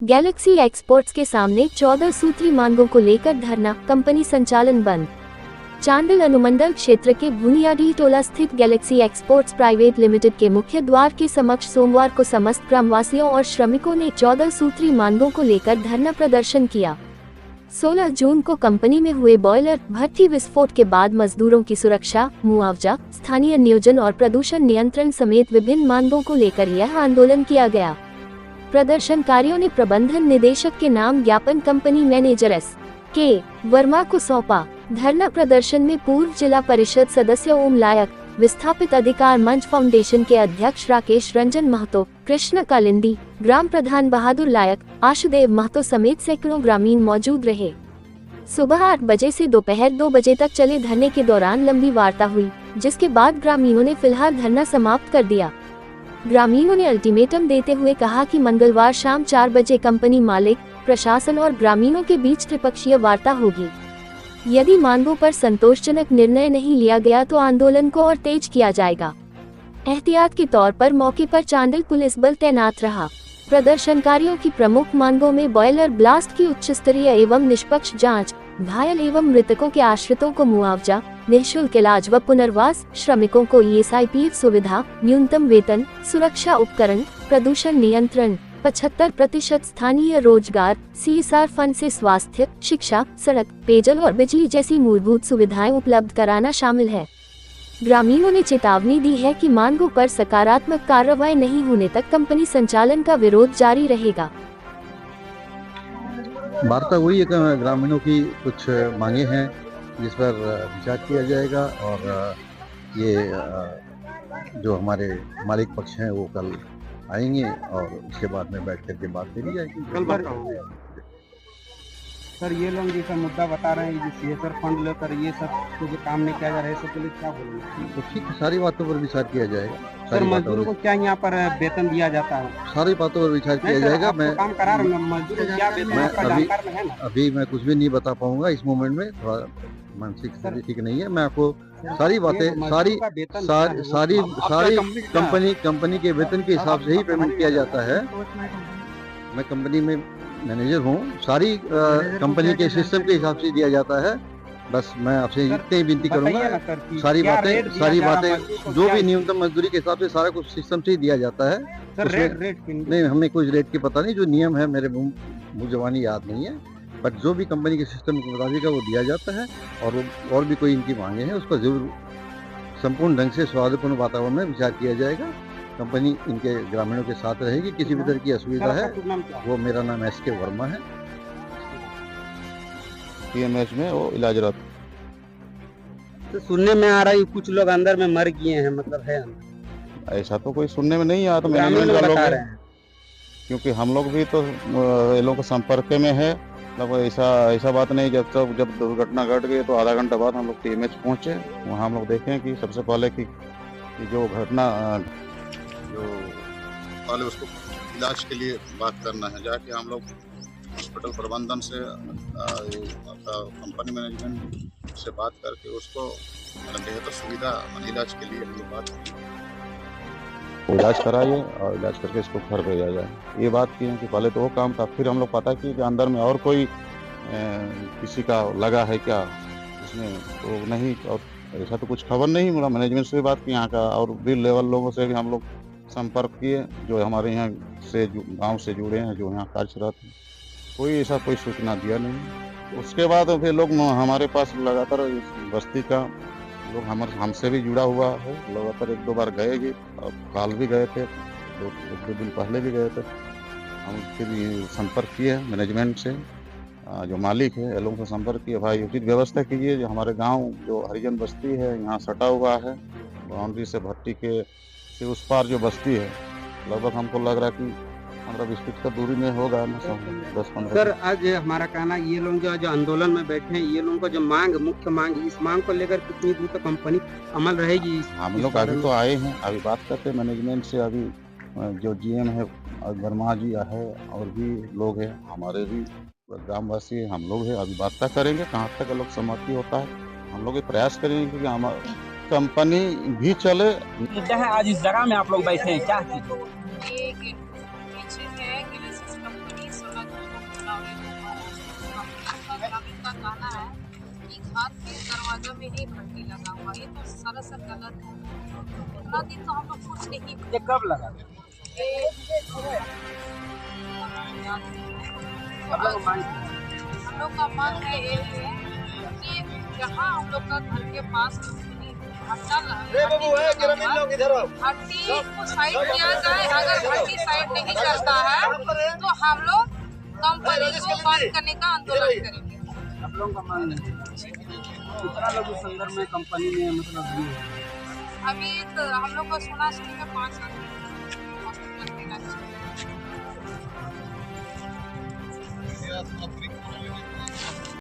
Galaxy exports के सामने 14 सूत्री मांगों को लेकर धरना, कंपनी संचालन बंद। चांडिल अनुमंडल क्षेत्र के बुनियादी टोला स्थित गैलेक्सी एक्सपोर्ट्स प्राइवेट लिमिटेड के मुख्य द्वार के समक्ष सोमवार को समस्त ग्रामवासियों और श्रमिकों ने 14 सूत्री मांगों को लेकर धरना प्रदर्शन किया। 16 जून को कंपनी में हुए बॉयलर भट्टी विस्फोट के बाद मजदूरों की सुरक्षा, मुआवजा, स्थानीय नियोजन और प्रदूषण नियंत्रण समेत विभिन्न मांगों को लेकर यह आंदोलन किया गया। प्रदर्शनकारियों ने प्रबंधन निदेशक के नाम ज्ञापन कंपनी मैनेजर S.K. वर्मा को सौंपा। धरना प्रदर्शन में पूर्व जिला परिषद सदस्य ओम लायक, विस्थापित अधिकार मंच फाउंडेशन के अध्यक्ष राकेश रंजन महतो, कृष्ण कालिंदी, ग्राम प्रधान बहादुर लायक, आशुदेव महतो समेत सैकड़ों ग्रामीण मौजूद रहे। सुबह 8 बजे से दोपहर 2 बजे तक चले धरने के दौरान लंबी वार्ता हुई, जिसके बाद ग्रामीणों ने फिलहाल धरना समाप्त कर दिया। ग्रामीणों ने अल्टीमेटम देते हुए कहा कि मंगलवार शाम 4 बजे कंपनी मालिक, प्रशासन और ग्रामीणों के बीच त्रिपक्षीय वार्ता होगी। यदि मांगों पर संतोषजनक निर्णय नहीं लिया गया तो आंदोलन को और तेज किया जाएगा। एहतियात के तौर पर मौके पर चांडिल पुलिस बल तैनात रहा। प्रदर्शनकारियों की प्रमुख मांगों में बॉयलर ब्लास्ट की उच्च स्तरीय एवं निष्पक्ष जांच, घायल एवं मृतकों के आश्रितों को मुआवजा, निःशुल्क इलाज व पुनर्वास, श्रमिकों को ESIP सुविधा, न्यूनतम वेतन, सुरक्षा उपकरण, प्रदूषण नियंत्रण, 75% स्थानीय रोजगार, CSR फंड से स्वास्थ्य, शिक्षा, सड़क, पेयजल और बिजली जैसी मूलभूत सुविधाएं उपलब्ध कराना शामिल है। ग्रामीणों ने चेतावनी दी है कि मांगों पर सकारात्मक कार्रवाई नहीं होने तक कंपनी संचालन का विरोध जारी रहेगा। वार्ता हुई है कि ग्रामीणों की कुछ मांगे हैं जिस पर विचार किया जाएगा और ये जो हमारे मालिक पक्ष हैं वो कल आएंगे और उसके बाद में बैठ करके बात करी जाएगी। कल बात होगी। सर ये लोग जैसा मुद्दा बता रहे हैं कि CSR फंड लेकर ये सब जो काम नहीं किया जा रहा है, सब के लिए क्या बोलेंगे? तो ठीक है, सारी बातों पर विचार किया जाएगा। सर मजदूरों को क्या यहाँ पर वेतन दिया जाता है? सारी बातों पर विचार किया जाएगा। मैं काम करा रहा हूँ, मजदूर को क्या वेतन आपका जानकार में है ना? अभी मैं कुछ भी नहीं बता पाऊंगा इस मोमेंट में, थोड़ा मानसिक स्थिति ठीक नहीं है। मैं आपको सारी बातें सारी कंपनी के वेतन के हिसाब से ही पेमेंट किया जाता है। मैं कंपनी में मैनेजर हूँ, सारी कंपनी के सिस्टम के हिसाब से दिया जाता है। बस मैं आपसे इतने ही विनती करूंगा, सारी बातें जो भी न्यूनतम मजदूरी के हिसाब से सारा कुछ सिस्टम से ही दिया जाता है। नहीं, हमें कुछ रेट की पता नहीं, जो नियम है मेरे मुँह जवानी याद नहीं है, बट जो भी कंपनी के सिस्टम के मुताबिक है वो दिया जाता है। और भी कोई इनकी मांगे हैं उस पर जरूर संपूर्ण ढंग से सौहार्दपूर्ण वातावरण में विचार किया जाएगा। कंपनी इनके ग्रामीणों के साथ रहेगी। किसी भी तरह की असुविधा है वो, मेरा नाम S.K. वर्मा है, PMH में वो इलाजरत। तो सुनने में आ रहा है कुछ लोग अंदर में मर गए हैं, मतलब है? ऐसा तो कोई सुनने में नहीं आया, तो मैनेजमेंट का लोग है, क्योंकि हम लोग भी तो ये लोगों के संपर्क में है। मतलब ऐसा बात नहीं। जब दुर्घटना घट गई तो आधा घंटा बाद हम लोग TMH पहुंचे। वहाँ हम लोग देखें कि सबसे पहले कि जो घटना जो पहले उसको इलाज के लिए बात करना है, जाके हम लोग हॉस्पिटल प्रबंधन से कंपनी मैनेजमेंट से बात करके उसको बेहतर सुविधा इलाज के लिए हम लोग बात की, इलाज कराइए और इलाज करके इसको घर भेजा जाए। ये बात की है कि पहले तो वो काम था, फिर हम लोग पता किए कि अंदर में और कोई किसी का लगा है क्या इसमें, तो नहीं, और ऐसा तो कुछ खबर नहीं मिला। मैनेजमेंट से भी बात की यहाँ का, और भी लेवल लोगों से भी हम लोग संपर्क किए जो हमारे यहाँ से गांव से जुड़े हैं, जो यहाँ कार्यरत हैं। कोई सूचना दिया नहीं। उसके बाद फिर लोग हमारे पास लगातार बस्ती का लोग हमसे भी जुड़ा हुआ है, लगातार 1-2 बार गए भी, कल भी गए थे, 2 दिन पहले भी गए थे। हम फिर संपर्क किए मैनेजमेंट से, जो मालिक है ये लोगों से संपर्क किए, भाई उचित व्यवस्था कीजिए। जो हमारे गांव जो हरिजन बस्ती है यहाँ सटा हुआ है, बाउंड्री से भट्टी के से उस पार जो बस्ती है, लगभग हमको लग रहा है कि 15-20 फीट का दूरी में होगा, 10-15। सर आज हमारा कहना, ये लोग जो आंदोलन में बैठे हैं, ये लोगों का जो मुख्य मांग, इस मांग को लेकर कितनी दूर तक कंपनी अमल रहेगी? हम लोग अभी तो आए हैं, अभी बात करते हैं मैनेजमेंट से। अभी जो GM है वर्मा जी है, और भी लोग हैं, हमारे भी ग्रामवासी है, हम लोग हैं। अभी वार्ता करेंगे कहाँ तक लोग सहमति होता है। हम लोग ये प्रयास करेंगे कि हमारी कंपनी भी चले। मुद्दा है आज इस जगह में आप लोग बैठे हैं, क्या चीज? ये पीछे है गिलास कंपनी ग्रामीण का कहना है कि घर के दरवाजा में ही भट्टी लगा हुआ है। ये तो सरासर गलत है। इतना दिन तो हम लोग कुछ नहीं ये कब लगा? हम लोग का मांग है यही है कि जहाँ हम लोग का घर के पास भट्टी को साइड किया जाए। अगर भट्टी साइड नहीं करता है तो हम लोग कंपनी को बंद करने का आंदोलन करेंगे। आप लोगों का मांग है कितना लोग इस संदर्भ में कंपनी में मतलब दिए हैं? अभी तो हम लोग को सुना सुनी में 5 आदमी हॉस्पिटल में अतिरिक्त